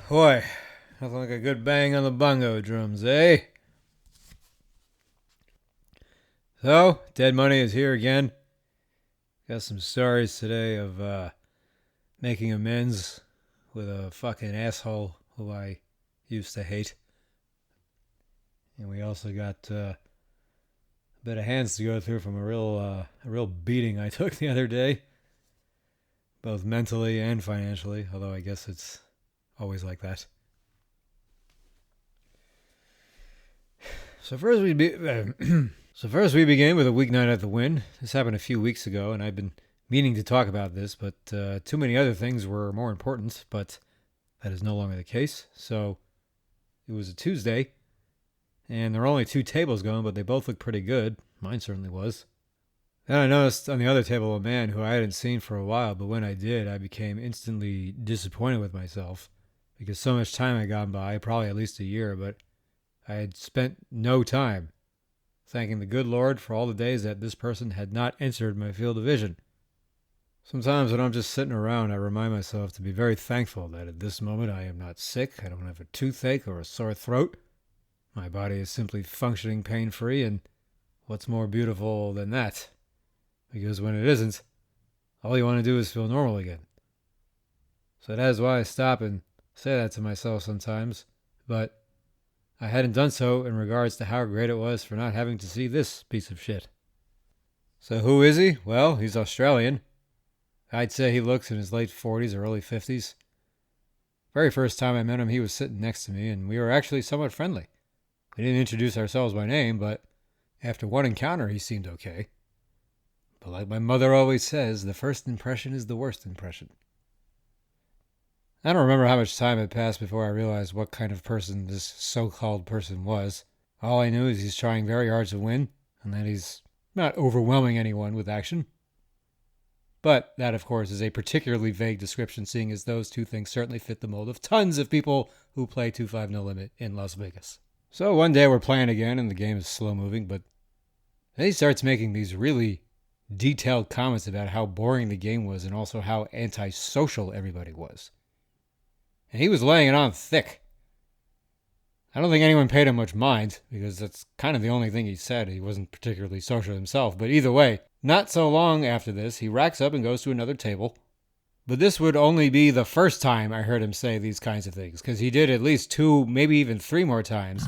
Boy, nothing like a good bang on the bongo drums, eh? So, Dead Money is here again. Got some stories today of making amends with a fucking asshole who I used to hate. And we also got a bit of hands to go through from a real beating I took the other day, both mentally and financially, although I guess it's always like that. So first we begin with a weeknight at the Wynn. This happened a few weeks ago, and I've been meaning to talk about this, but too many other things were more important, but that is no longer the case. So it was a Tuesday, and there were only 2 tables going, but they both looked pretty good. Mine certainly was. Then I noticed on the other table a man who I hadn't seen for a while, but when I did, I became instantly disappointed with myself because so much time had gone by, probably at least a year, but I had spent no time thanking the good Lord for all the days that this person had not entered my field of vision. Sometimes when I'm just sitting around, I remind myself to be very thankful that at this moment I am not sick, I don't have a toothache or a sore throat. My body is simply functioning pain-free, and what's more beautiful than that? Because when it isn't, all you want to do is feel normal again. So that is why I stop and say that to myself sometimes, but I hadn't done so in regards to how great it was for not having to see this piece of shit. So who is he? Well, he's Australian. I'd say he looks in his late 40s or early 50s. Very first time I met him, he was sitting next to me, and we were actually somewhat friendly. We didn't introduce ourselves by name, but after one encounter, he seemed okay. But like my mother always says, the first impression is the worst impression. I don't remember how much time had passed before I realized what kind of person this so-called person was. All I knew is he's trying very hard to win, and that he's not overwhelming anyone with action. But that, of course, is a particularly vague description, seeing as those 2 things certainly fit the mold of tons of people who play 2-5 no limit in Las Vegas. So one day we're playing again, and the game is slow-moving, but then he starts making these really detailed comments about how boring the game was and also how antisocial everybody was. And he was laying it on thick. I don't think anyone paid him much mind, because that's kind of the only thing he said. He wasn't particularly social himself, but either way, not so long after this, he racks up and goes to another table. But this would only be the first time I heard him say these kinds of things, because he did at least 2, maybe even 3 more times.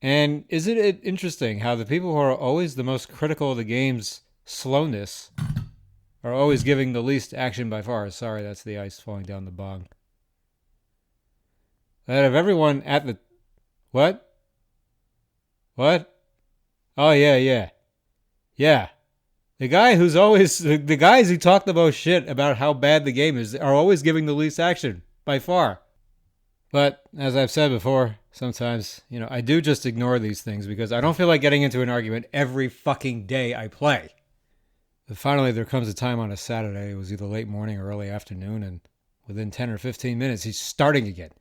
And isn't it interesting how the people who are always the most critical of the game's slowness are always giving the least action by far? Sorry, that's the ice falling down the bong. That of everyone at the... What? What? Oh, yeah. Yeah. The guys who talk the most shit about how bad the game is are always giving the least action, by far. But, as I've said before, sometimes, I do just ignore these things because I don't feel like getting into an argument every fucking day I play. But finally, there comes a time on a Saturday, it was either late morning or early afternoon, and within 10 or 15 minutes, he's starting again.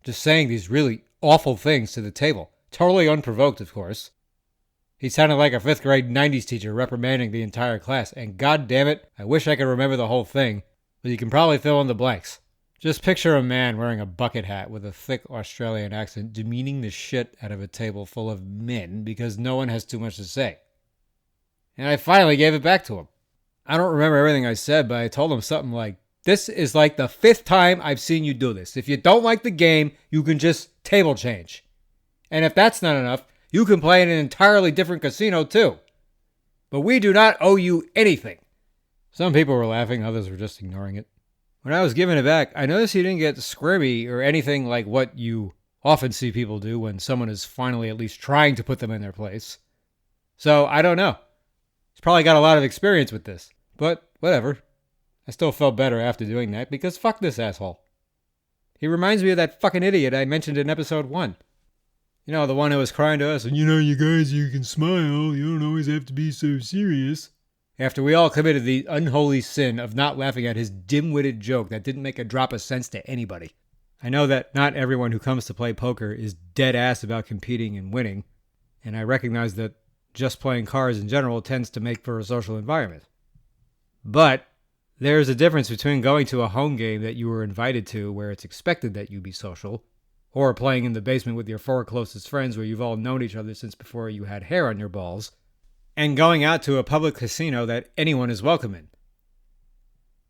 Just saying these really awful things to the table. Totally unprovoked, of course. He sounded like a 5th grade 90s teacher reprimanding the entire class, and god damn it, I wish I could remember the whole thing, but you can probably fill in the blanks. Just picture a man wearing a bucket hat with a thick Australian accent demeaning the shit out of a table full of men because no one has too much to say. And I finally gave it back to him. I don't remember everything I said, but I told him something like, "This is like the 5th time I've seen you do this. If you don't like the game, you can just table change. And if that's not enough, you can play in an entirely different casino too. But we do not owe you anything." Some people were laughing, others were just ignoring it. When I was giving it back, I noticed he didn't get squirmy or anything like what you often see people do when someone is finally at least trying to put them in their place. So, I don't know. He's probably got a lot of experience with this. But, whatever. I still felt better after doing that because fuck this asshole. He reminds me of that fucking idiot I mentioned in episode 1. You know, the one who was crying to us, and you guys, you can smile, you don't always have to be so serious. After we all committed the unholy sin of not laughing at his dim-witted joke that didn't make a drop of sense to anybody. I know that not everyone who comes to play poker is dead ass about competing and winning, and I recognize that just playing cards in general tends to make for a social environment. But there's a difference between going to a home game that you were invited to where it's expected that you be social, or playing in the basement with your 4 closest friends where you've all known each other since before you had hair on your balls, and going out to a public casino that anyone is welcome in.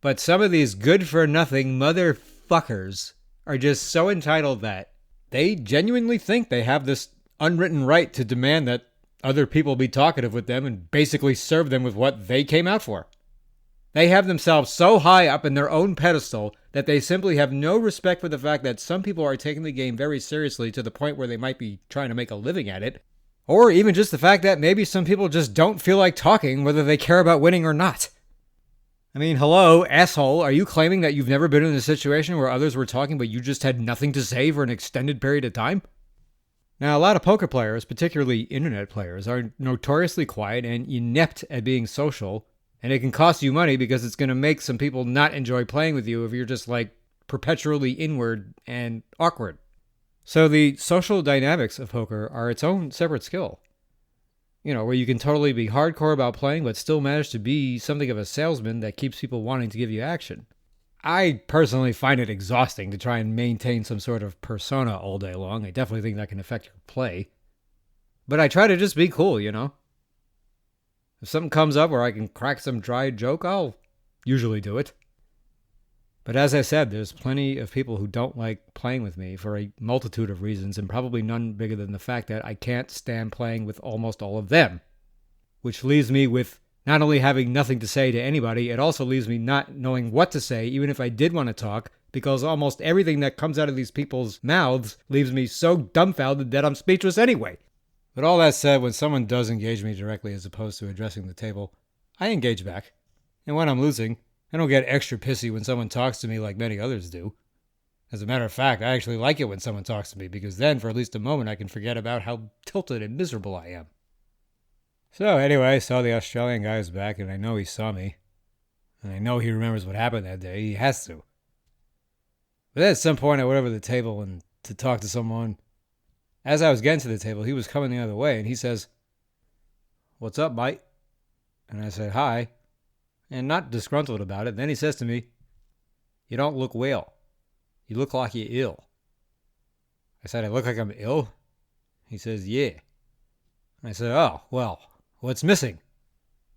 But some of these good-for-nothing motherfuckers are just so entitled that they genuinely think they have this unwritten right to demand that other people be talkative with them and basically serve them with what they came out for. They have themselves so high up in their own pedestal that they simply have no respect for the fact that some people are taking the game very seriously to the point where they might be trying to make a living at it, or even just the fact that maybe some people just don't feel like talking whether they care about winning or not. I mean, hello, asshole, are you claiming that you've never been in a situation where others were talking but you just had nothing to say for an extended period of time? Now, a lot of poker players, particularly internet players, are notoriously quiet and inept at being social, and it can cost you money because it's going to make some people not enjoy playing with you if you're just like perpetually inward and awkward. So the social dynamics of poker are its own separate skill. You know, where you can totally be hardcore about playing but still manage to be something of a salesman that keeps people wanting to give you action. I personally find it exhausting to try and maintain some sort of persona all day long. I definitely think that can affect your play. But I try to just be cool, you know? If something comes up where I can crack some dry joke, I'll usually do it. But as I said, there's plenty of people who don't like playing with me for a multitude of reasons, and probably none bigger than the fact that I can't stand playing with almost all of them. Which leaves me with not only having nothing to say to anybody, it also leaves me not knowing what to say, even if I did want to talk, because almost everything that comes out of these people's mouths leaves me so dumbfounded that I'm speechless anyway. But all that said, when someone does engage me directly as opposed to addressing the table, I engage back. And when I'm losing, I don't get extra pissy when someone talks to me like many others do. As a matter of fact, I actually like it when someone talks to me, because then, for at least a moment, I can forget about how tilted and miserable I am. So anyway, I saw the Australian guy was back, and I know he saw me. And I know he remembers what happened that day. He has to. But then at some point, I went over to the table and to talk to someone. As I was getting to the table, he was coming the other way, and he says, "What's up, mate?" And I said, "Hi." And not disgruntled about it. Then he says to me, "You don't look well. You look like you're ill." I said, "I look like I'm ill?" He says, "Yeah." I said, "Oh, well, what's missing?"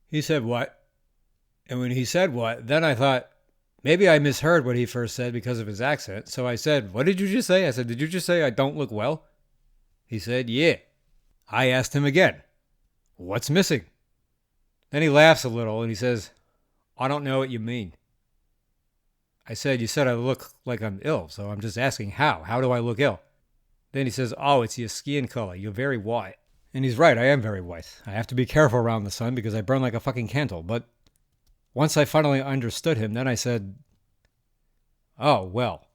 He said, "What?" And when he said what, then I thought, maybe I misheard what he first said because of his accent. So I said, "What did you just say?" I said, "Did you just say I don't look well?" He said, "Yeah." I asked him again, "What's missing?" Then he laughs a little and he says, "I don't know what you mean." I said, "You said I look like I'm ill, so I'm just asking how. How do I look ill?" Then he says, "Oh, it's your skin color. You're very white." And he's right, I am very white. I have to be careful around the sun because I burn like a fucking candle. But once I finally understood him, then I said, "Oh, well,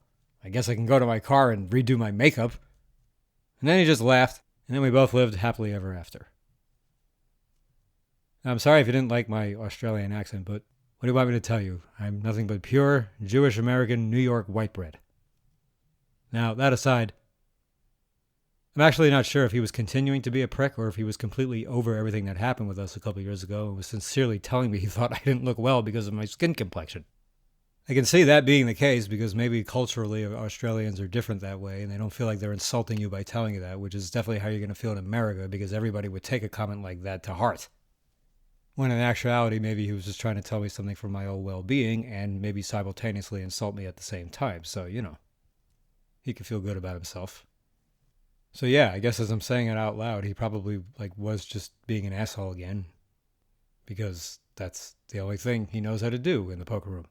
I guess I can go to my car and redo my makeup." And then he just laughed, and then we both lived happily ever after. I'm sorry if you didn't like my Australian accent, but what do you want me to tell you? I'm nothing but pure Jewish-American New York white bread. Now, that aside, I'm actually not sure if he was continuing to be a prick or if he was completely over everything that happened with us a couple years ago and was sincerely telling me he thought I didn't look well because of my skin complexion. I can see that being the case because maybe culturally Australians are different that way and they don't feel like they're insulting you by telling you that, which is definitely how you're going to feel in America because everybody would take a comment like that to heart. When in actuality, maybe he was just trying to tell me something for my own well-being and maybe simultaneously insult me at the same time. So, you know, he could feel good about himself. So yeah, I guess as I'm saying it out loud, he probably was just being an asshole again because that's the only thing he knows how to do in the poker room.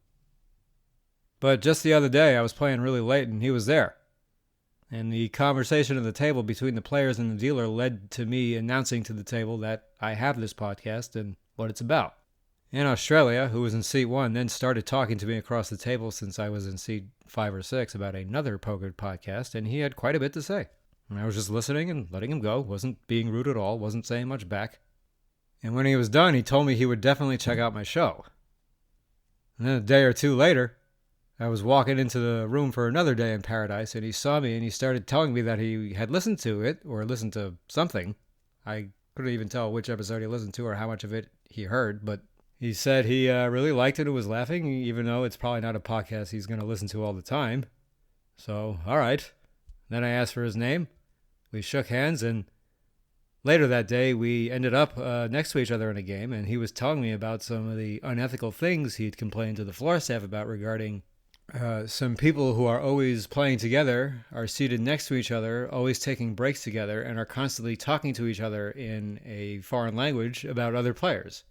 But just the other day, I was playing really late and he was there. And the conversation at the table between the players and the dealer led to me announcing to the table that I have this podcast and what it's about. in Australia, who was in seat 1, then started talking to me across the table since I was in seat 5 or 6 about another poker podcast, and he had quite a bit to say. And I was just listening and letting him go, wasn't being rude at all, wasn't saying much back. And when he was done, he told me he would definitely check out my show. And then a day or two later, I was walking into the room for another day in paradise, and he saw me and he started telling me that he had listened to it, or listened to something. I couldn't even tell which episode he listened to or how much of it he heard, but he said he really liked it and was laughing, even though it's probably not a podcast he's going to listen to all the time. So, all right. Then I asked for his name. We shook hands, and later that day, we ended up next to each other in a game, and he was telling me about some of the unethical things he'd complained to the floor staff about regarding some people who are always playing together, are seated next to each other, always taking breaks together, and are constantly talking to each other in a foreign language about other players.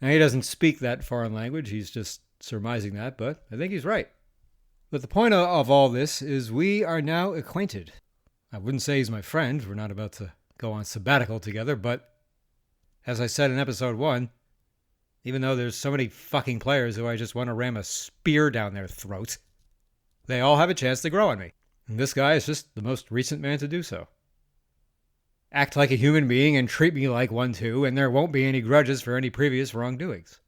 Now, he doesn't speak that foreign language, he's just surmising that, but I think he's right. But the point of all this is we are now acquainted. I wouldn't say he's my friend, we're not about to go on sabbatical together, but as I said in episode 1, even though there's so many fucking players who I just want to ram a spear down their throat, they all have a chance to grow on me. And this guy is just the most recent man to do so. Act like a human being and treat me like one too, and there won't be any grudges for any previous wrongdoings.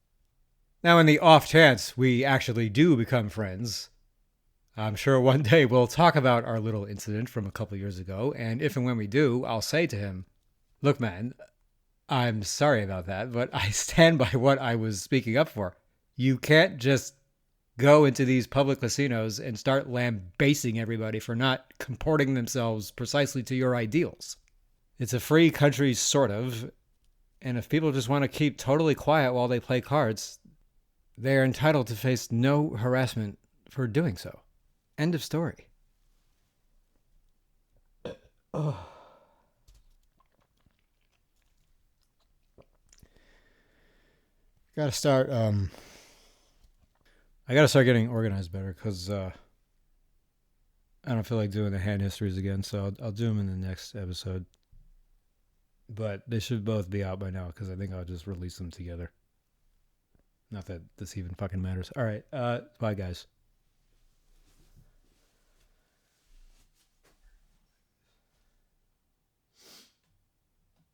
Now, in the off chance we actually do become friends, I'm sure one day we'll talk about our little incident from a couple years ago, and if and when we do, I'll say to him, look, man, I'm sorry about that, but I stand by what I was speaking up for. You can't just go into these public casinos and start lambasting everybody for not comporting themselves precisely to your ideals. It's a free country, sort of, and if people just want to keep totally quiet while they play cards, they are entitled to face no harassment for doing so. End of story. Oh. I gotta start getting organized better, because I don't feel like doing the hand histories again, so I'll do them in the next episode. But they should both be out by now, because I think I'll just release them together. Not that this even fucking matters. All right, bye guys.